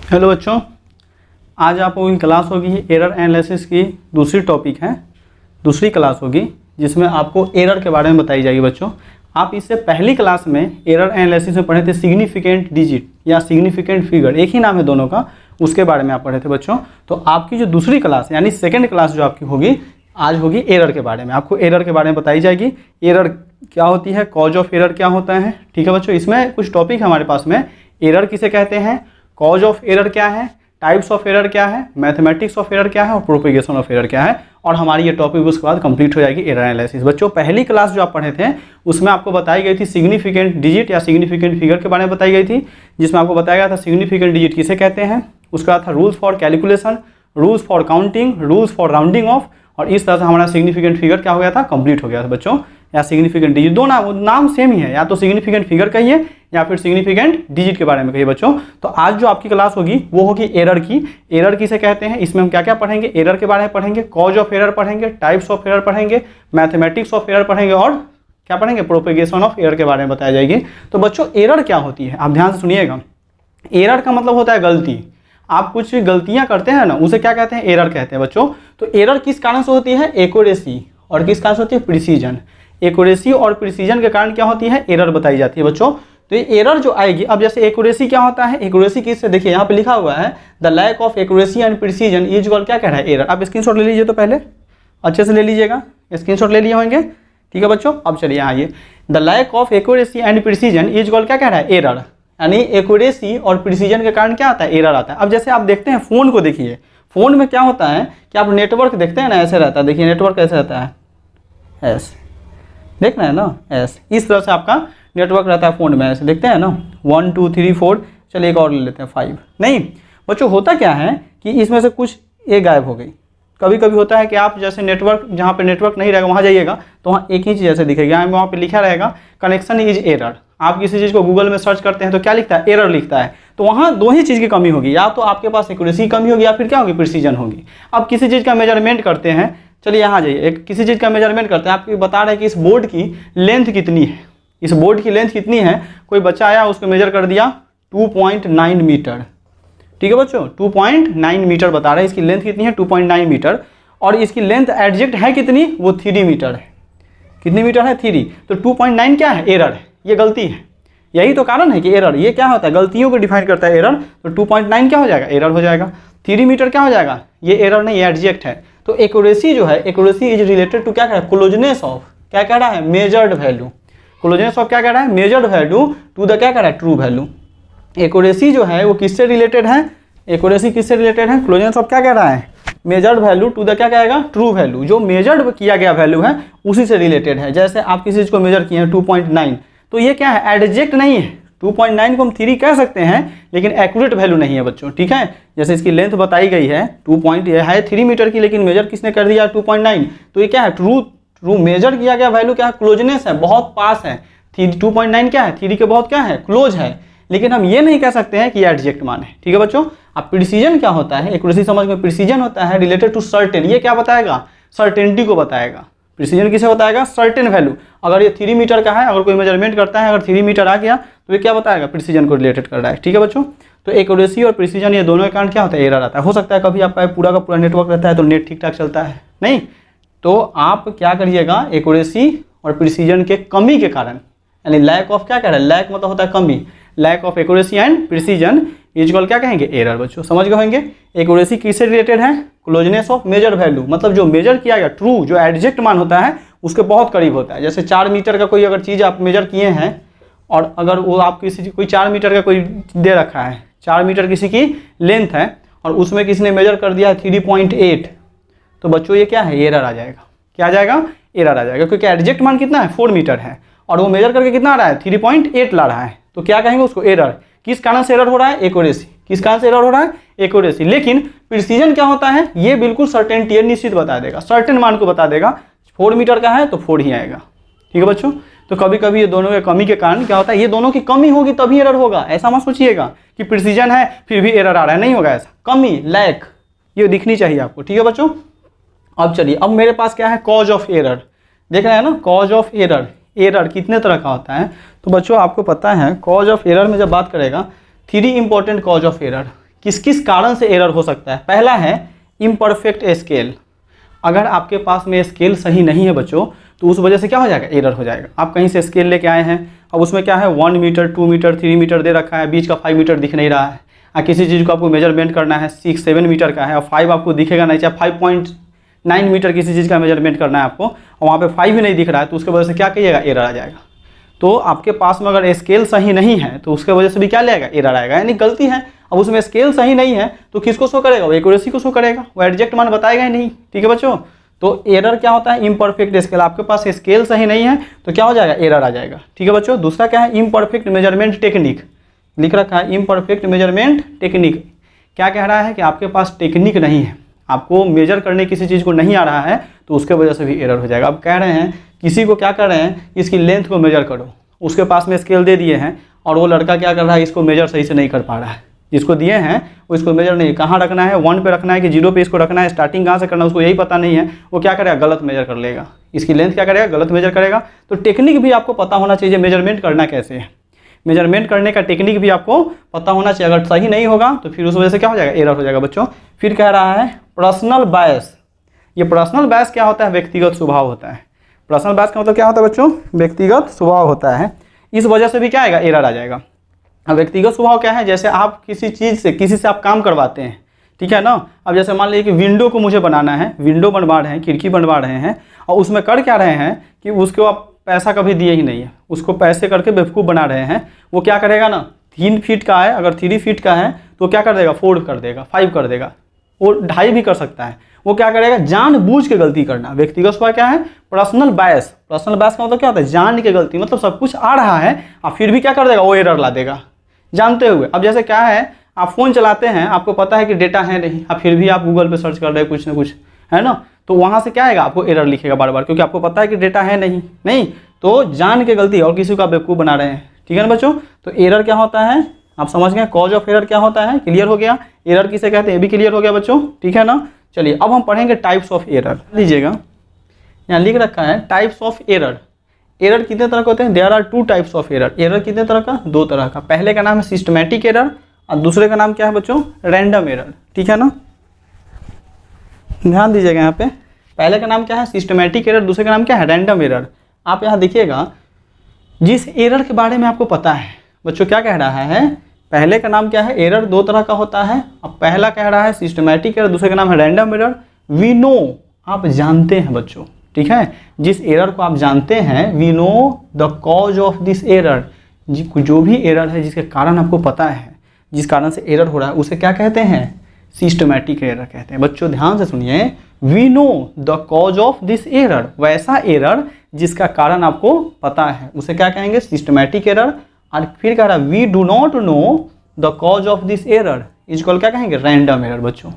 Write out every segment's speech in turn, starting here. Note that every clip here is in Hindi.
हेलो बच्चों, आज आप लोगों की क्लास होगी एरर एनालिसिस की दूसरी क्लास होगी जिसमें आपको एरर के बारे में बताई जाएगी। बच्चों, आप इससे पहली क्लास में एरर एनालिसिस में पढ़े थे सिग्निफिकेंट डिजिट या सिग्निफिकेंट फिगर, एक ही नाम है दोनों का, उसके बारे में आप पढ़े थे बच्चों। तो आपकी जो दूसरी क्लास यानी सेकेंड क्लास जो आपकी होगी आज होगी एरर के बारे में। आपको एरर के बारे में बताई जाएगी, एरर क्या होती है, कॉज ऑफ एरर क्या होता है। ठीक है बच्चों, इसमें कुछ टॉपिक हमारे पास में, एरर किसे कहते हैं, कॉज ऑफ एरर क्या है, टाइप्स ऑफ एरर क्या है, मैथमेटिक्स ऑफ एरर क्या है और प्रोपेगेशन ऑफ एरर क्या है, और हमारी ये टॉपिक उसके बाद कंप्लीट हो जाएगी एरर एनालिसिस। बच्चों, पहली क्लास जो आप पढ़े थे उसमें आपको बताई गई थी सिग्निफिकेंट डिजिट या सिग्निफिकेंट फिगर के बारे में बताई गई थी, जिसमें आपको बताया गया था सिग्निफिकेंट डिजिट किसे कहते हैं, उसके बाद था rules for calculation, rules for counting, rules for rounding off, और इस तरह से हमारा सिग्निफिकेंट फिगर क्या हो गया था, कंप्लीट हो गया था बच्चों। या सिग्निफिकेंट डिजिट, दो नाम सेम ही है, या तो सिग्निफिकेंट फिगर कहिए या फिर सिग्निफिकेंट डिजिट के बारे में कहिए बच्चों। तो आज जो आपकी क्लास होगी वो होगी एरर की। एरर किसे कहते हैं, इसमें हम क्या क्या पढ़ेंगे, एरर के बारे में पढ़ेंगे, कॉज ऑफ एरर पढ़ेंगे, टाइप्स ऑफ एरर पढ़ेंगे, मैथमेटिक्स ऑफ एरर पढ़ेंगे और क्या पढ़ेंगे, प्रोपेगेशन ऑफ एरर के बारे में बताया जाएगी। तो बच्चों, एरर क्या होती है आप ध्यान से सुनिएगा। एरर का मतलब होता है गलती। आप कुछ गलतियां करते हैं ना, उसे क्या कहते हैं, एरर कहते हैं बच्चों। तो एरर किस कारण से होती है, एक्यूरेसी, और किस कारण से होती है, प्रिसीजन। एक्यूरेसी और प्रिसीजन के कारण क्या होती है, एरर बताई जाती है बच्चों। तो ये एरर जो आएगी, अब जैसे एक्यूरेसी क्या होता है, एक्यूरेसी किससे, देखिए यहाँ पे लिखा हुआ है the lack of accuracy and precision is equal, क्या कह रहा है, एरर। आप स्क्रीनशॉट ले लीजिए, तो पहले अच्छे से ले लीजिएगा, स्क्रीनशॉट ले लिए होंगे, ठीक है बच्चों। अब चलिए आइए, the lack of accuracy and precision is equal, क्या कह रहा है, एरर। यानी एक्यूरेसी और प्रिसीजन के कारण क्या आता है, एरर आता है। अब जैसे आप देखते हैं फोन को, देखिए फोन में क्या होता है कि आप नेटवर्क देखते हैं ना, ऐसे रहता है, देखिए नेटवर्क कैसे रहता है, ऐसे देख रहे हैं ना, ऐसे इस तरह से आपका नेटवर्क रहता है फोन में, ऐसे देखते हैं ना, 1 2 3 4, चलिए एक और ले लेते हैं 5। नहीं बच्चों, होता क्या है कि इसमें से कुछ एक गायब हो गई। कभी कभी होता है कि आप जैसे नेटवर्क, जहाँ पे नेटवर्क नहीं रहेगा वहाँ जाइएगा तो वहाँ एक ही चीज़ ऐसे दिखेगी, वहाँ पे लिखा रहेगा कनेक्शन इज एरर। आप किसी चीज़ को गूगल में सर्च करते हैं तो क्या लिखता है, एरर लिखता है। तो वहाँ दो ही चीज़ की कमी होगी, या तो आपके पास एक्यूरेसी की कमी होगी या फिर क्या होगी, प्रिसीजन होगी। अब किसी चीज़ का मेजरमेंट करते हैं, चलिए यहाँ जाइए, एक किसी चीज़ का मेजरमेंट करते हैं, आपको बता रहे हैं कि इस बोर्ड की लेंथ कितनी है, इस बोर्ड की लेंथ कितनी है। कोई बच्चा आया उसको मेजर कर दिया 2.9 मीटर, ठीक है बच्चों, 2.9 मीटर बता रहे हैं, इसकी लेंथ कितनी है, 2.9 मीटर, और इसकी लेंथ एडजेक्ट है कितनी, वो 3 मीटर है। कितनी मीटर है, 3। तो 2.9 क्या है, एरर है, ये गलती है। यही तो कारण है कि एरर, ये क्या होता है, गलतियों को डिफाइन करता है एरर। तो 2.9 क्या हो जाएगा, एरर हो जाएगा। 3 मीटर क्या हो जाएगा, ये एरर नहीं, ये एडजेक्ट है। तो एक्यूरेसी जो है, एक्यूरेसी इज रिलेटेड टू, क्या कह रहा है, क्लोजनेस ऑफ, क्या कह रहा है, मेजर्ड वैल्यू। क्लोजनेस ऑफ क्या कह रहा है, मेजर्ड वैल्यू टू द, क्या कह रहा है, ट्रू वैल्यू। एक्यूरेसी जो है वो किससे रिलेटेड है, एक्यूरेसी किससे रिलेटेड है, क्लोजनेस ऑफ क्या कह रहा है, मेजर्ड वैल्यू टू द, क्या कहेगा, ट्रू वैल्यू। जो मेजर्ड किया गया वैल्यू है उसी से रिलेटेड है। जैसे आप किसी चीज़ को मेजर किए हैं 2.9, तो ये क्या है, एडजेक्ट नहीं है। 2.9 को हम 3 कह सकते हैं लेकिन एक्यूरेट वैल्यू नहीं है बच्चों, ठीक है। जैसे इसकी लेंथ बताई गई है 3 मीटर की, लेकिन मेजर किसने कर दिया 2.9, तो ये क्या है, ट्रू मेजर किया गया वैल्यू क्या है, क्लोजनेस है, बहुत पास है। 2.9 क्या है, 3 के बहुत क्या है, क्लोज है। लेकिन हम ये नहीं कह सकते हैं कि ये एडजेक्ट मान है, ठीक है बच्चों। अब प्रिसीजन क्या होता है, एक्यूरेसी समझ में, प्रिसीजन होता है रिलेटेड टू सर्टेन, ये क्या बताएगा, सर्टेनिटी को बताएगा। प्रिसीजन किसे बताएगा, सर्टेन वैल्यू। अगर ये 3 मीटर का है, अगर कोई मेजरमेंट करता है, अगर 3 मीटर आ गया तो ये क्या बताएगा, प्रिसीजन को रिलेटेड कर रहा है, ठीक है बच्चों। तो एक्यूरेसी और प्रिसीजन ये दोनों के कारण क्या होता है, एरर आता है। हो सकता है कभी आपका पूरा का पूरा नेटवर्क रहता है तो नेट ठीक ठाक चलता है, नहीं तो आप क्या करिएगा, एक्यूरेसी और प्रिसीजन के कमी के कारण, यानी लैक ऑफ, क्या कह रहा है, लैक मतलब होता है कमी, lack of accuracy and precision is equal, क्या कहेंगे, एरर। बच्चों समझ गए होंगे। एक्यूरेसी किससे रिलेटेड है, क्लोजनेस ऑफ मेजर वैल्यू, मतलब जो मेजर किया गया, ट्रू जो एडजेक्ट मान होता है उसके बहुत करीब होता है। जैसे 4 मीटर का कोई अगर चीज़ आप मेजर किए हैं और अगर वो आप किसी कोई 4 मीटर का कोई दे रखा है, 4 मीटर किसी की लेंथ है और उसमें किसी ने मेजर कर दिया है 3.8, तो बच्चों ये क्या है, एरर आ जाएगा। क्या आ जाएगा, एरर आ जाएगा, क्योंकि एडजेक्ट मान कितना है, 4 मीटर है और वो मेजर करके कितना आ रहा है, 3.8 ला रहा है। तो क्या कहेंगे उसको, एरर। किस कारण से एरर हो रहा है, एक्यूरेसी। किस कारण से एरर हो रहा है, एक्यूरेसी। लेकिन प्रिसीजन क्या होता है, ये बिल्कुल सर्टेनिटी निश्चित बता देगा, सर्टेन मान को बता देगा। 4 मीटर का है तो 4 ही आएगा, ठीक है बच्चों। तो कभी कभी ये दोनों के कमी के कारण क्या होता है, ये दोनों की कमी होगी तभी एरर होगा। ऐसा मत सोचिएगा कि प्रिसीजन है फिर भी एरर आ रहा है, नहीं होगा ऐसा। कमी, लैक, ये दिखनी चाहिए आपको, ठीक है बच्चों। अब चलिए, अब मेरे पास क्या है, कॉज ऑफ एरर। देख रहे हैं ना, कॉज ऑफ एरर। एरर कितने तरह का होता है, तो बच्चों आपको पता है कॉज ऑफ एरर में जब बात करेगा 3 इंपॉर्टेंट कॉज ऑफ एरर। किस किस कारण से एरर हो सकता है। पहला है इम्परफेक्ट स्केल, अगर आपके पास में स्केल सही नहीं है बच्चों तो उस वजह से क्या हो जाएगा, एरर हो जाएगा। आप कहीं से स्केल लेके आए हैं, अब उसमें क्या है 1 मीटर 2 मीटर 3 मीटर दे रखा है, बीच का 5 मीटर दिख नहीं रहा है। किसी चीज़ को आपको मेजरमेंट करना है 6-7 मीटर का है और 5 आपको दिखेगा नहीं, चाहे 5.9 मीटर किसी चीज़ का मेजरमेंट करना है आपको और वहाँ पे 5 ही नहीं दिख रहा है, तो उसके वजह से क्या कहिएगा, एरर आ जाएगा। तो आपके पास में अगर स्केल सही नहीं है तो उसके वजह से भी क्या लेगा, एरर आएगा, यानी गलती है। अब उसमें स्केल सही नहीं है तो किसको शो करेगा, वो एक्यूरेसी को शो करेगा, वो एग्जैक्ट मान बताएगा ही नहीं। ठीक है बच्चों, तो एरर क्या होता है, इम्परफेक्ट स्केल। आपके पास स्केल सही नहीं है तो क्या हो जाएगा, एरर आ जाएगा। ठीक है बच्चों, दूसरा क्या है, इम्परफेक्ट मेजरमेंट टेक्निक, लिख रखा है इम्परफेक्ट मेजरमेंट टेक्निक। क्या कह रहा है कि आपके पास टेक्निक नहीं है, आपको मेजर करने किसी चीज़ को नहीं आ रहा है तो उसके वजह से भी एरर हो जाएगा। अब कह रहे हैं किसी को क्या कर रहे हैं, इसकी लेंथ को मेजर करो, उसके पास में स्केल दे दिए हैं और वो लड़का क्या कर रहा है, इसको मेजर सही से नहीं कर पा रहा है। जिसको दिए हैं वो इसको मेजर नहीं, कहाँ रखना है, 1 पे रखना है कि 0 पे इसको रखना है, स्टार्टिंग कहाँ से करना है उसको यही पता नहीं है, वो क्या करेगा, गलत मेजर कर लेगा, इसकी लेंथ क्या करेगा, गलत मेजर करेगा। तो टेक्निक भी आपको पता होना चाहिए, मेजरमेंट करना कैसे है, मेजरमेंट करने का टेक्निक भी आपको पता होना चाहिए। अगर सही नहीं होगा तो फिर उस वजह से क्या हो जाएगा, एरर हो जाएगा बच्चों। फिर कह रहा है पर्सनल बायस, ये पर्सनल बायस क्या होता है, व्यक्तिगत स्वभाव होता है। पर्सनल बायस का मतलब क्या होता है बच्चों, व्यक्तिगत स्वभाव होता है, इस वजह से भी क्या आएगा, एरर आ जाएगा। अब व्यक्तिगत स्वभाव क्या है, जैसे आप किसी चीज़ से किसी से आप काम करवाते हैं, ठीक है ना। अब जैसे मान लीजिए कि विंडो को मुझे बनाना है, विंडो बनवा रहे हैं, खिड़की बनवा रहे हैं और उसमें कर क्या रहे हैं कि उसको आप पैसा कभी दिए ही नहीं है, उसको पैसे करके बेवकूफ़ बना रहे हैं। वो क्या करेगा ना, 3 फीट का है, अगर 3 फीट का है तो क्या कर देगा, 4 कर देगा, 5 कर देगा, वो 2.5 भी कर सकता है। वो क्या करेगा, जानबूझ के गलती करना। व्यक्तिगत स्वभाव क्या है, पर्सनल बायस। पर्सनल बायस का मतलब क्या होता है, जान के गलती, मतलब सब कुछ आ रहा है और फिर भी क्या कर देगा, वो एरर ला देगा जानते हुए। अब जैसे क्या है, आप फ़ोन चलाते हैं, आपको पता है कि डेटा है नहीं, अब फिर भी आप गूगल पे सर्च कर रहे हैं कुछ ना कुछ, है ना, तो वहाँ से क्या आएगा, आपको एरर लिखेगा बार बार, क्योंकि आपको पता है कि डेटा है नहीं तो जान के गलती और किसी को आप बेवकूफ़ बना रहे हैं। ठीक है ना बच्चों, तो एरर क्या होता है आप समझ गए, कॉज ऑफ एरर क्या होता है, क्लियर हो गया, एरर किसे कहते हैं ये भी क्लियर हो गया बच्चों। ठीक है ना, चलिए अब हम पढ़ेंगे टाइप्स ऑफ एरर। लीजिएगा यहाँ लिख रखा है टाइप्स ऑफ एरर। एरर कितने तरह के होते हैं, there are 2 types of error. Error कितने तरह का, 2 तरह का। पहले का नाम है सिस्टमैटिक एरर और दूसरे का नाम क्या है बच्चों, रैंडम एरर। ठीक है ना, ध्यान दीजिएगा यहाँ पे, पहले का नाम क्या है सिस्टमैटिक एरर, दूसरे का नाम क्या है रैंडम एरर। आप यहाँ देखिएगा, जिस एरर के बारे में आपको पता है बच्चों, क्या कह रहा है, पहले का नाम क्या है, एरर 2 तरह का होता है। अब पहला कह रहा है सिस्टमैटिक एरर, दूसरे का नाम है रैंडम एरर। वी नो, आप जानते हैं बच्चों, ठीक है, जिस एरर को आप जानते हैं, we know the cause of this error, जो भी एरर है जिसके कारण आपको पता है, जिस कारण से एरर हो रहा है, उसे क्या कहते हैं, सिस्टमैटिक एरर कहते हैं। बच्चों ध्यान से सुनिए, we know the cause of this error, वैसा एरर जिसका कारण आपको पता है उसे क्या कहेंगे, सिस्टमैटिक एरर। और फिर कह रहा है we do not know the cause of this error is called क्या कहेंगे, रैंडम एरर बच्चों।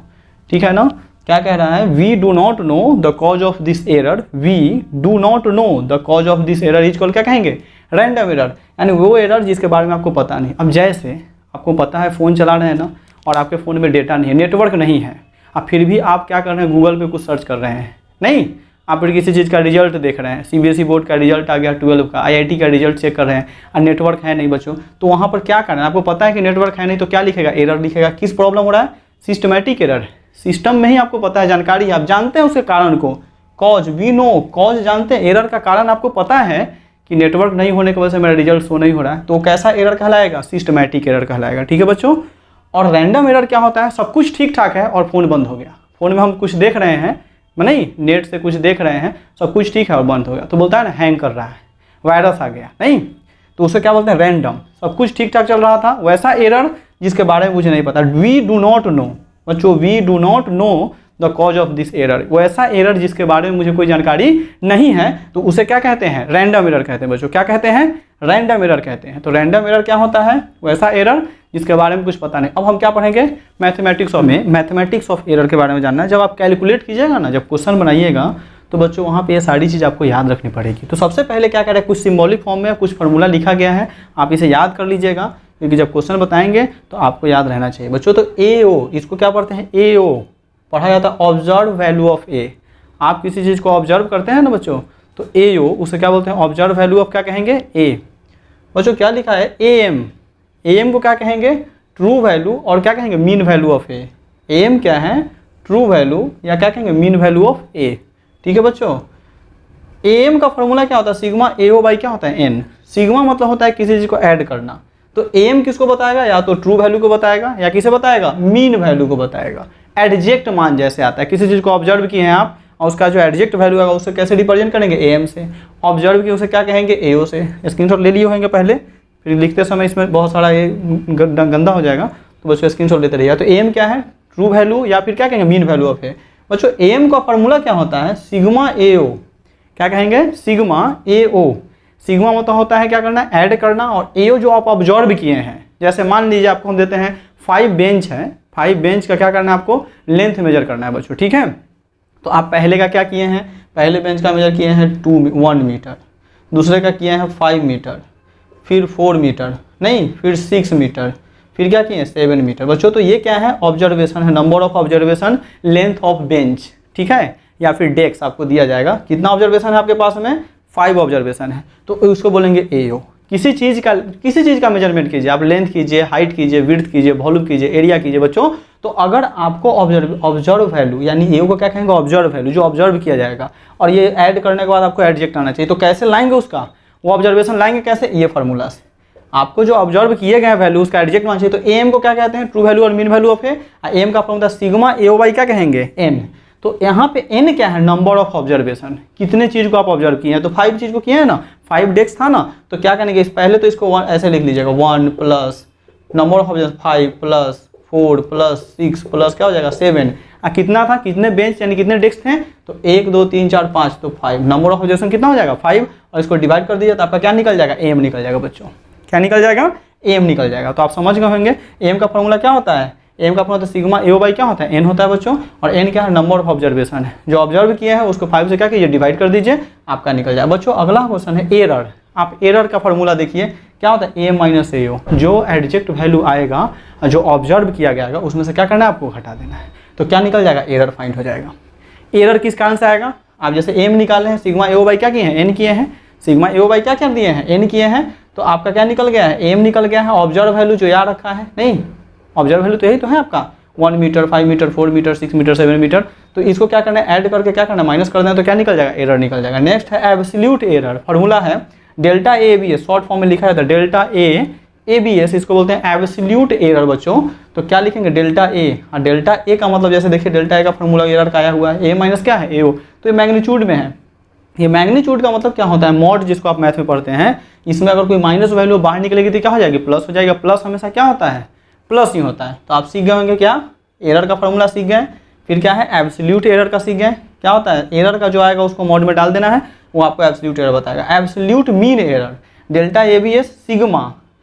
ठीक है ना, क्या कह रहा है, we do not know the cause of this error, we do not know the cause of this error is called क्या कहेंगे, रैंडम एरर, यानी वो एरर जिसके बारे में आपको पता नहीं। अब जैसे आपको पता है फ़ोन चला रहे हैं ना, और आपके फ़ोन में डेटा नहीं है, नेटवर्क नहीं है, अब फिर भी आप क्या कर रहे हैं, गूगल पे कुछ सर्च कर रहे हैं, नहीं आप फिर किसी चीज़ का रिजल्ट देख रहे हैं, सीबीएसई बोर्ड का रिजल्ट आ गया 12 का, आईआईटी का रिजल्ट चेक कर रहे हैं और नेटवर्क है नहीं बच्चों, तो वहाँ पर क्या करना है, आपको पता है कि नेटवर्क है नहीं, तो क्या लिखेगा, एरर लिखेगा। किस प्रॉब्लम हो रहा है, सिस्टमैटिक एरर। सिस्टम में ही आपको पता है, जानकारी है, आप जानते हैं उसके कारण को, कॉज, वी नो, कॉज जानते हैं, एरर का कारण आपको पता है कि नेटवर्क नहीं होने की वजह से मेरा रिजल्ट शो नहीं हो रहा है, तो कैसा एरर कहलाएगा, सिस्टमैटिक एरर कहलाएगा। ठीक है बच्चों, और रैंडम एरर क्या होता है, सब कुछ ठीक ठाक है और फ़ोन बंद हो गया, फ़ोन में हम कुछ देख रहे हैं, नहीं नेट से कुछ देख रहे हैं, सब कुछ ठीक है और बंद हो गया, तो बोलता है ना हैंग कर रहा है, वायरस आ गया, नहीं, तो उसे क्या बोलते हैं, रैंडम। सब कुछ ठीक ठाक चल रहा था, वैसा एरर जिसके बारे में मुझे नहीं पता, वी डू नॉट नो बच्चों, we do not know the cause of this error, वैसा एरर जिसके बारे में मुझे कोई जानकारी नहीं है, तो उसे क्या कहते हैं, रैंडम एरर कहते हैं बच्चों। क्या कहते हैं, रैंडम एरर कहते हैं। तो रैंडम एरर क्या होता है, वैसा एरर जिसके बारे में कुछ पता नहीं। अब हम क्या पढ़ेंगे, मैथमेटिक्स ऑफ में, मैथमेटिक्स ऑफ एरर के बारे में जानना है। जब आप कैलकुलेट कीजिएगा ना, जब क्वेश्चन बनाइएगा, तो बच्चों वहाँ पे ये सारी चीज़ आपको याद रखनी पड़ेगी। तो सबसे पहले क्या करें, कुछ सिंबॉलिक फॉर्म में कुछ फार्मूला लिखा गया है, आप इसे याद कर लीजिएगा, क्योंकि जब क्वेश्चन बताएंगे तो आपको याद रहना चाहिए बच्चों। तो ए ओ, इसको क्या पढ़ते हैं, ए ओ पढ़ा जाता है, ऑब्जर्व वैल्यू ऑफ ए। आप किसी चीज़ को ऑब्जर्व करते हैं ना बच्चों, तो ए ओ उसे क्या बोलते हैं, ऑब्जर्व वैल्यू ऑफ क्या कहेंगे, ए। बच्चों क्या लिखा है, ए एम, ए एम को क्या कहेंगे, ट्रू वैल्यू और क्या कहेंगे mean value of A. M क्या है, ट्रू वैल्यू या क्या कहेंगे मीन वैल्यू ऑफ ए। ठीक है बच्चों, एम का फॉर्मूला क्या होता है, सिग्मा ए ओ बाई क्या होता है एन। सिग्मा मतलब होता है किसी चीज़ को ऐड करना, तो एम किसको बताएगा, या तो ट्रू वैल्यू को बताएगा या किसे बताएगा, मीन वैल्यू को बताएगा। एडजेक्ट मान जैसे आता है, किसी चीज़ को ऑब्जर्व किए हैं आप और उसका जो एडजेक्ट वैल्यू आएगा उससे कैसे रिप्रेजेंट करेंगे, एम से। ऑब्जर्व किए उसे क्या कहेंगे, एओ से। स्क्रीनशॉट ले लिए होंगे पहले, फिर लिखते समय इसमें बहुत सारा ये गंदा हो जाएगा, तो बच्चों स्क्रीनशॉट लेते रहिए। तो एम क्या है, ट्रू वैल्यू या फिर क्या कहेंगे मीन वैल्यू ऑफ ए। बच्चों एम का फॉर्मूला क्या होता है, सिग्मा ए ओ। क्या कहेंगे, सिग्मा ए ओ। सिग्मा मतलब होता है क्या करना, ऐड करना, और ए ओ जो आप ऑब्जर्व किए हैं। जैसे मान लीजिए आपको हम देते हैं 5 बेंच है, 5 बेंच का क्या करना है आपको, लेंथ मेजर करना है बच्चों। ठीक है, तो आप पहले का क्या किए हैं, पहले बेंच का मेजर किए हैं 1 मीटर, दूसरे का किए हैं 5 मीटर, फिर 4 मीटर नहीं, फिर 6 मीटर, फिर क्या किए 7 मीटर। बच्चों तो ये क्या है, ऑब्जर्वेशन है, number of observation, length of bench. ठीक है, या फिर डेस्क आपको दिया जाएगा, कितना ऑब्जर्वेशन है आपके पास में, 5 ऑब्जर्वेशन है, तो उसको बोलेंगे एओ। किसी चीज़ का मेजरमेंट कीजिए आप, लेंथ कीजिए, हाइट कीजिए, विड्थ कीजिए, वॉल्यूम कीजिए, एरिया कीजिए बच्चों। तो अगर आपको ऑब्जर्व वैल्यू यानी एओ को क्या कहेंगे, ऑब्जर्व वैल्यू, जो ऑब्जर्व किया जाएगा, और ये ऐड करने के बाद आपको एडजेक्ट आना चाहिए। तो कैसे लाएंगे उसका, वो ऑब्जर्वेशन लाएंगे कैसे, ये फार्मूला से। आपको जो ऑब्जर्व किए गए वैल्यू उसका एडजेक्ट आना चाहिए। तो एम को क्या कहते हैं, ट्रू वैल्यू और mean value of A. M का formula sigma A O by क्या कहेंगे, एन। तो यहाँ पे n क्या है, नंबर ऑफ ऑब्जर्वेशन, कितने चीज़ को आप ऑब्जर्व किए हैं। तो 5 चीज़ को किए हैं ना, 5 डेस्क था ना, तो क्या करेंगे, पहले तो इसको ऐसे लिख लीजिएगा, 1 plus number of observation 5 plus 4 plus 6 plus क्या हो जाएगा 7। कितना था, कितने बेंच यानी कितने डेस्क थे, तो 1 2 3 4 5, तो 5। नंबर ऑफ ऑब्जर्वेशन कितना हो जाएगा 5, और इसको डिवाइड कर दीजिए तो आपका क्या निकल जाएगा, एम निकल जाएगा बच्चों। क्या निकल जाएगा, एम निकल जाएगा। तो आप समझ गए होंगे एम का फॉर्मूला क्या होता है, एम का formula sigma A O by क्या होता है, एन होता है बच्चों। और एन क्या है, नंबर ऑफ ऑब्जर्वेशन है, जो ऑब्जर्व किए हैं उसको 5 से क्या कीजिए, डिवाइड कर दीजिए, आपका निकल जाए। बच्चों अगला क्वेश्चन है एरर। आप एरर का फॉर्मूला देखिए क्या होता है, ए माइनस ए ओ। जो एडजेक्ट वैल्यू आएगा, जो ऑब्जर्व किया गया है उसमें से क्या करना है, आपको घटा देना है। तो क्या निकल जाएगा, एरर फाइंड हो जाएगा। एरर किस कारण से आएगा, आप जैसे एम निकाले हैं, सिग्मा ए ओ बाई क्या किए हैं, एन किए हैं, सिग्मा ए ओ बाई क्या कर दिए हैं, एन किए हैं, तो आपका क्या निकल गया है, एम निकल गया है। ऑब्जर्व वैल्यू जो याद रखा है, नहीं ऑब्जर्व वैल्यू तो यही तो है आपका, 1 metre 5 metre 4 metre 6 metre 7 metre. तो इसको क्या करना है, ऐड करके क्या करना है, माइनस कर देना, तो क्या निकल जाएगा, एरर निकल जाएगा। नेक्स्ट है एब्सोल्यूट एरर। फॉर्मूला है delta A B S, short form में लिखा जाता है डेल्टा ए बी एस, इसको बोलते हैं एब्सोल्यूट एरर बच्चों। तो क्या लिखेंगे, डेल्टा ए। और डेल्टा ए का मतलब जैसे देखिए डेल्टा ए का फॉर्मूला एरर का आया हुआ है, ए माइनस क्या है, ए ओ। तो ये मैग्नीट्यूड में है। ये मैग्नीट्यूड का मतलब क्या होता है, मॉड जिसको आप मैथ में पढ़ते हैं, इसमें अगर कोई माइनस वैल्यू बाहर निकलेगी तो क्या हो जाएगी, प्लस हो जाएगा। प्लस हमेशा क्या होता है, प्लस ही होता है। तो आप सीख गए होंगे क्या, एरर का फॉर्मूला सीख गए। फिर क्या है, एब्सोल्यूट एरर का सीख गए। क्या होता है, एरर का जो आएगा उसको मॉड में डाल देना है, वो आपको एब्सोल्यूट एरर बताएगा। Absolute mean error, delta A B S sigma.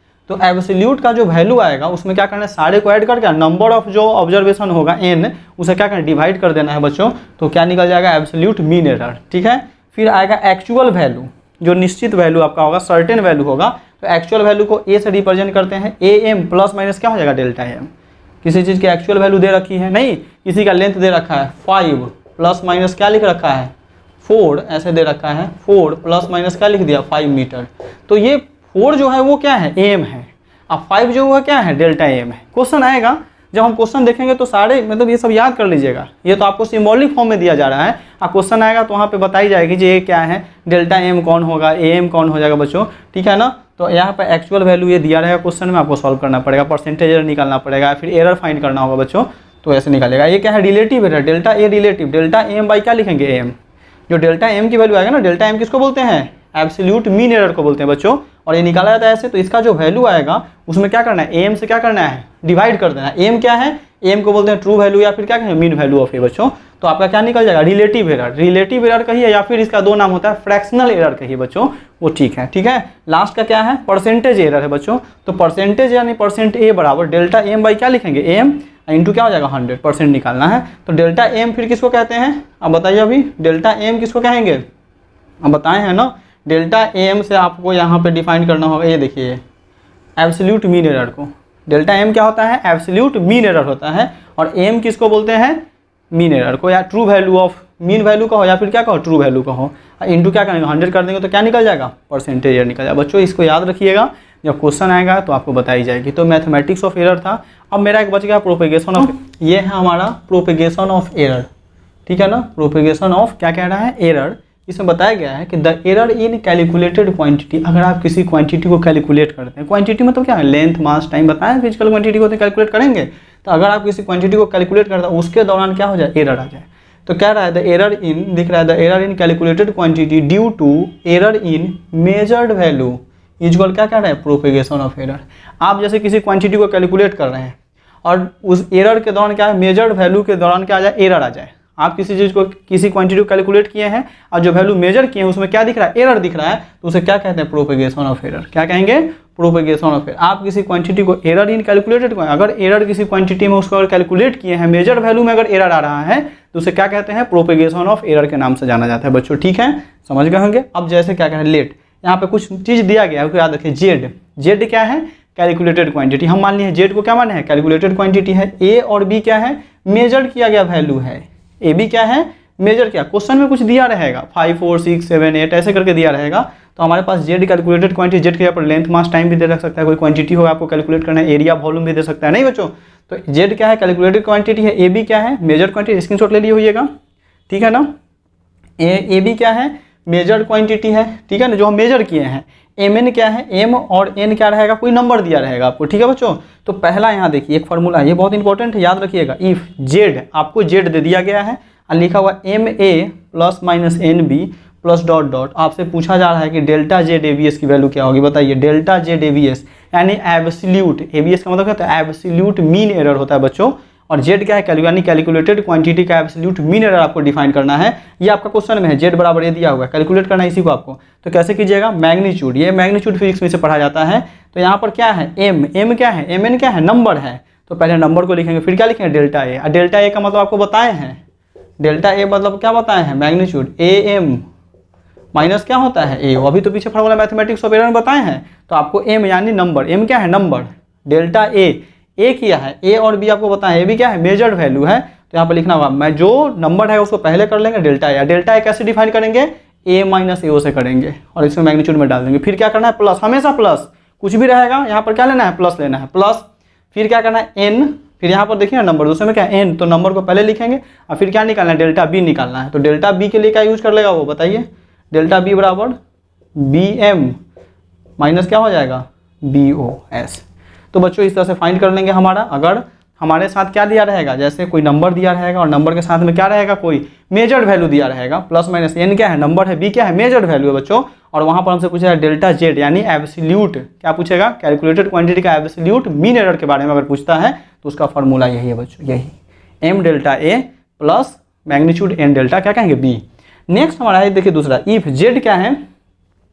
तो एब्सोल्यूट का जो वैल्यू आएगा उसमें क्या करना है, सारे को ऐड करके नंबर ऑफ जो ऑब्जर्वेशन होगा एन, उसे क्या करना है, डिवाइड कर देना है बच्चों। तो क्या निकल जाएगा, एब्सोल्यूट मीन एरर। ठीक है, फिर आएगा एक्चुअल वैल्यू, जो निश्चित वैल्यू आपका होगा, सर्टेन वैल्यू होगा। तो एक्चुअल वैल्यू को ए से रिप्रेजेंट करते हैं, ए एम प्लस माइनस क्या हो जाएगा, डेल्टा एम। किसी चीज़ की एक्चुअल वैल्यू दे रखी है, नहीं किसी का लेंथ दे रखा है 5 प्लस माइनस क्या लिख रखा है 4, ऐसे दे रखा है 4 प्लस माइनस क्या लिख दिया 5 मीटर। तो ये 4 जो है वो क्या है, एम है। अब 5 जो हुआ क्या है, डेल्टा एम है। क्वेश्चन आएगा, जब हम क्वेश्चन देखेंगे तो सारे मतलब ये सब याद कर लीजिएगा। ये तो आपको सिंबॉलिक फॉर्म में दिया जा रहा है। अब क्वेश्चन आएगा तो वहाँ पे बताई जाएगी कि ये क्या है, डेल्टा एम कौन होगा, ए एम कौन हो जाएगा बच्चों। ठीक है ना, तो यहाँ पे एक्चुअल वैल्यू ये दिया रहेगा क्वेश्चन में, आपको सॉल्व करना पड़ेगा, परसेंटेज एरर निकालना पड़ेगा, फिर एरर फाइंड करना होगा बच्चों। तो ऐसे निकालेगा। ये क्या है, relative error, delta A relative, delta M by क्या लिखेंगे, एम। जो डेल्टा एम की वैल्यू आएगा ना, डेल्टा एम किसको बोलते हैं, एब्सोल्यूट मीन एरर को बोलते हैं बच्चों। और ये निकाला जाता है ऐसे। तो इसका जो वैल्यू आएगा उसमें क्या करना है, एम से क्या करना है, डिवाइड कर देना है। एम क्या है, एम को बोलते हैं ट्रू वैल्यू या फिर क्या कहेंगे, मीन वैल्यू ऑफ ए बच्चों। तो आपका क्या निकल जाएगा, रिलेटिव एरर। रिलेटिव एरर कहिए या फिर इसका 2 नाम होता है, फ्रैक्शनल एरर कहिए बच्चों, वो ठीक है। ठीक है, लास्ट का क्या है, परसेंटेज एरर है बच्चों। तो परसेंटेज यानी परसेंट ए बराबर डेल्टा एम बाई क्या लिखेंगे, एम इंटू क्या हो जाएगा 100% निकालना है। तो डेल्टा एम फिर किसको कहते हैं, अब बताइए अभी डेल्टा एम किसको कहेंगे, अब बताए हैं ना। डेल्टा एम से आपको यहाँ पे डिफाइन करना होगा, ये देखिए एब्सोल्यूट मीन एरर को। डेल्टा एम क्या होता है, एब्सोल्यूट मीन एरर होता है। और एम किसको बोलते हैं, मीन एरर को, या true value of mean value का हो या फिर क्या कहो, ट्रू वैल्यू का हो। इंटू क्या करेंगे 100 कर देंगे तो क्या निकल जाएगा, परसेंटेज एरर निकल जाएगा बच्चों। इसको याद रखिएगा, जब क्वेश्चन आएगा तो आपको बताई जाएगी। तो मैथमेटिक्स ऑफ एरर था। अब मेरा एक बच गया प्रोपेगेशन ऑफ, ये है हमारा प्रोपेगेशन ऑफ एरर, ठीक है ना। प्रोपेगेशन ऑफ क्या कह रहा है, एरर। इसमें बताया गया है कि the error in calculated quantity, अगर आप किसी क्वांटिटी को कैलकुलेट करते हैं, क्वांटिटी मतलब क्या है, लेंथ मास टाइम बताएं, फिजिकल क्वांटिटी को तो कैलकुलेट करेंगे, तो अगर आप किसी क्वांटिटी को कैलकुलेट करते हैं उसके दौरान क्या हो जाए, एरर आ जाए, तो क्या रहा है द एरर इन, दिख रहा है the error in calculated quantity due to error in measured value equal क्या कह रहा है, प्रोपेगेशन ऑफ एरर। आप जैसे किसी क्वांटिटी को कैलकुलेट कर रहे हैं और उस एरर के दौरान क्या है, मेजर्ड वैल्यू के दौरान क्या आ जाए, एरर आ जाए। आप किसी चीज़ को, किसी क्वांटिटी को कैलकुलेट किए हैं और जो वैल्यू मेजर किए हैं उसमें क्या दिख रहा है, एरर दिख रहा है, तो उसे क्या कहते हैं, प्रोपेगेशन ऑफ एरर। क्या कहेंगे, प्रोपेगेशन ऑफ एरर। आप किसी क्वांटिटी को एरर इन कैलकुलेटेड, अगर एरर किसी क्वांटिटी में उसको अगर कैलकुलेट किए हैं, मेजर वैल्यू में अगर एरर आ रहा है तो उसे क्या कहते हैं, प्रोपेगेशन ऑफ एरर के नाम से जाना जाता है बच्चों, ठीक है, समझ गए होंगे। अब जैसे क्या कह रहे हैं, लेट, यहाँ पे कुछ चीज़ दिया गया है, याद रखिए, जेड, जेड क्या है, कैलकुलेटेड क्वांटिटी। हम मान लिए जेड को क्या माने हैं, कैलकुलेटेड क्वांटिटी है। ए और बी क्या है, मेजर किया गया वैल्यू है। ए बी क्या है, मेजर किया, क्वेश्चन में कुछ दिया रहेगा 5 4 6 7 8 ऐसे करके दिया रहेगा, तो हमारे पास जेड कैलकुलेटेड क्वांटिटी, जेड के यहाँ पर लेंथ मास टाइम भी दे रख सकता है, कोई क्वांटिटी हो आपको कैलकुलेट करना है, एरिया वॉल्यूम भी दे सकता है, नहीं बच्चों। तो जेड क्या है, कैलकुलेटेड क्वांटिटी है। ए बी क्या है, मेजर क्वांटिटी, स्क्रीनशॉट ले लिए होइएगा, ठीक है ना। ए बी क्या है, मेजर क्वांटिटी है, ठीक है ना, जो हम मेजर किए हैं। एम एन क्या है, एम और एन क्या रहेगा, कोई नंबर दिया रहेगा आपको, ठीक है बच्चों। तो पहला यहाँ देखिए एक फॉर्मूला है, ये बहुत इंपॉर्टेंट है, याद रखिएगा। इफ जेड, आपको जेड दे दिया गया है और लिखा हुआ M A plus minus N B plus dot dot, आपसे पूछा जा रहा है कि delta Z A B S की वैल्यू क्या होगी, बताइए। Delta Z A B S यानी एब्सोल्यूट, ए बी एस का मतलब क्या होता है, एब्सोल्यूट मीन एरर होता है बच्चों। और जेड क्या है, यानी कैलकुलेटेड क्वांटिटी का एब्सोल्यूट मीन एरर आपको डिफाइन करना है। ये आपका क्वेश्चन में है, जेड बराबर ये दिया हुआ है, कैलकुलेट करना है इसी को आपको। तो कैसे कीजिएगा, मैग्नीट्यूड, ये मैग्नीट्यूड फिजिक्स में से पढ़ा जाता है। तो यहाँ पर क्या है, एम, एम क्या है, एम एन क्या है, नंबर है। तो पहले नंबर को लिखेंगे, फिर क्या लिखेंगे, डेल्टा ए। और डेल्टा ए का मतलब आपको बताए हैं, डेल्टा ए मतलब क्या बताए हैं, मैग्नीट्यूड। ए एम माइनस क्या होता है, ए, अभी तो पीछे फॉर्मूला मैथमेटिक्स ऑफ एरर में बताए हैं। तो आपको एम यानी नंबर, एम क्या है, नंबर, डेल्टा ए किया है, ए और बी आपको बताएं, ए भी क्या है, मेजर्ड वैल्यू है। तो यहाँ पर लिखना होगा, मैं जो नंबर है उसको पहले कर लेंगे डेल्टा ए। डेल्टा ए कैसे डिफाइन करेंगे, ए माइनस ए ओ से करेंगे और इसमें मैग्नीट्यूड में डाल देंगे। फिर क्या करना है, प्लस, हमेशा प्लस, कुछ भी रहेगा यहाँ पर क्या लेना है, प्लस लेना है, प्लस। फिर क्या करना है, एन, फिर यहाँ पर देखिए ना नंबर, दूसरे में क्या है, एन, तो नंबर को पहले लिखेंगे और फिर क्या निकालना है, डेल्टा बी निकालना है। तो डेल्टा बी के लिए क्या यूज कर लेगा वो, बताइए। डेल्टा बी बराबर बी एम माइनस क्या हो जाएगा, बी ओ एस। तो बच्चों इस तरह से फाइंड कर लेंगे हमारा। अगर हमारे साथ क्या दिया रहेगा, जैसे कोई नंबर दिया रहेगा और नंबर के साथ में क्या रहेगा, कोई मेजर्ड वैल्यू दिया रहेगा, प्लस माइनस, एन क्या है, नंबर है, बी क्या है, मेजर्ड वैल्यू है बच्चों। और वहाँ पर हमसे पूछेगा डेल्टा जेड यानी एब्सोल्यूट, क्या पूछेगा, कैलकुलेटेड क्वांटिटी का एब्सोल्यूट मीन एरर के बारे में अगर पूछता है तो उसका फॉर्मूला यही है बच्चों, यही M delta A plus magnitude N delta क्या कहेंगे, बी। नेक्स्ट हमारा है, देखिए दूसरा, इफ जेड क्या है,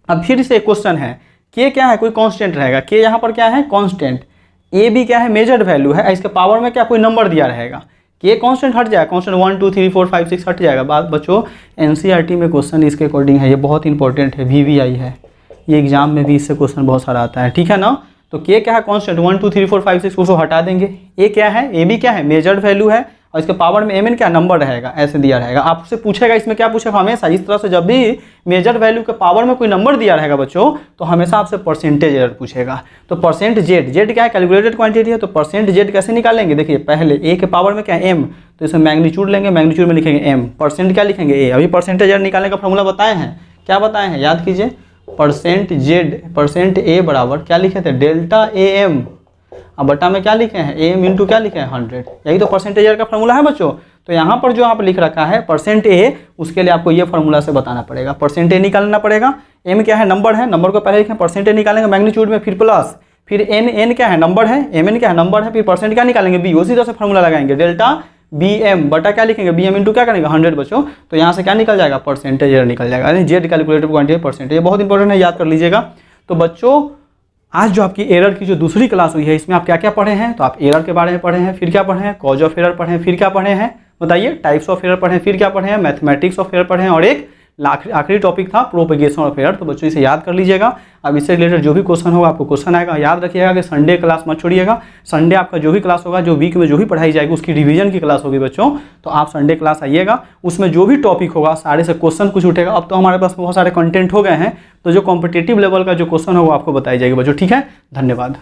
अब फिर से क्वेश्चन है, के क्या है, कोई कांस्टेंट रहेगा, के यहाँ पर क्या है, कांस्टेंट। ए बी क्या है, मेजर्ड वैल्यू है, इसके पावर में क्या कोई नंबर दिया रहेगा, के कांस्टेंट हट जाएगा, कांस्टेंट 1 2 3 4 5 6 हट जाएगा। बात बच्चों एनसीईआरटी में क्वेश्चन इसके अकॉर्डिंग है, ये बहुत इंपॉर्टेंट है, वीवीआई है, ये एग्जाम में भी इससे क्वेश्चन बहुत सारा आता है, ठीक है ना। तो के क्या है, कांस्टेंट 1 2 3 4 5 6 उसको हटा देंगे। ए क्या है, ए बी क्या है, मेजर्ड वैल्यू है और इसके पावर में एम एन क्या नंबर रहेगा, ऐसे दिया रहेगा। आपसे पूछेगा इसमें क्या पूछेगा, हमेशा इस तरह से जब भी मेजर वैल्यू के पावर में कोई नंबर दिया रहेगा बच्चों, तो हमेशा आपसे परसेंटेज एरर पूछेगा। तो परसेंट जेड, जेड क्या है, कैलकुलेटेड क्वांटिटी है, तो परसेंट जेड कैसे निकालेंगे, देखिए पहले ए के पावर में क्या है, एम, तो इसमें मैग्नीट्यूड लेंगे, मैग्नीट्यूड में लिखेंगे एम, परसेंट क्या लिखेंगे, ए। अभी परसेंटेज एरर निकालने का फॉर्मूला बताए हैं, क्या बताए हैं, याद कीजिए। परसेंट जेड, परसेंट ए बराबर क्या लिखे थे, डेल्टा ए एम, अब बटा में क्या लिखे हैं, एम इंटू क्या लिखे हैं, 100। यही तो परसेंटेज एरर का फॉर्मूला है बच्चों। तो यहाँ पर जो आप लिख रखा है परसेंट ए, उसके लिए आपको ये फॉर्मूला से बताना पड़ेगा, परसेंट ए निकालना पड़ेगा। एम क्या है, नंबर है, नंबर को पहले लिखें, परसेंट ए निकालेंगे मैग्नीट्यूड में, फिर प्लस, फिर एन, एन क्या है, नंबर है, एम एन क्या है, नंबर है, फिर परसेंट क्या निकालेंगे, बी, उसी तरह से फॉर्मूला लगाएंगे, डेल्टा बी एम बटा क्या लिखेंगे, बी एम इंटू क्या करेंगे, 100 बच्चों। तो यहाँ से क्या निकल जाएगा, परसेंटेज एरर निकल जाएगा, यानी जेड कैलकुलेटेड क्वांटिटी परसेंटेज, ये बहुत इंपॉर्टेंट है, याद कर लीजिएगा। तो बच्चों आज जो आपकी एरर की जो दूसरी क्लास हुई है, इसमें आप क्या क्या पढ़े हैं, तो आप एरर के बारे में पढ़े हैं, फिर क्या पढ़े हैं, कॉज ऑफ एरर पढ़े हैं, फिर क्या पढ़े हैं, बताइए, टाइप्स ऑफ एरर पढ़े हैं, फिर क्या पढ़े हैं, मैथमेटिक्स ऑफ एरर पढ़े हैं, और एक आखिरी टॉपिक था प्रोपेगेशन ऑफ एयर, तो बच्चों इसे याद कर लीजिएगा। अब इससे रिलेटेड जो भी क्वेश्चन होगा आपको क्वेश्चन आएगा, याद रखिएगा कि संडे क्लास मत छोड़िएगा। संडे आपका जो भी क्लास होगा, जो वीक में जो भी पढ़ाई जाएगी उसकी रिवीजन की क्लास होगी बच्चों, तो आप संडे क्लास आइएगा। उसमें जो भी टॉपिक होगा सारे से क्वेश्चन कुछ उठेगा। अब तो हमारे पास बहुत सारे कंटेंट हो गए हैं, तो जो कॉम्पिटिटिव लेवल का जो क्वेश्चन होगा आपको बताई जाएगी बच्चों। ठीक है, धन्यवाद।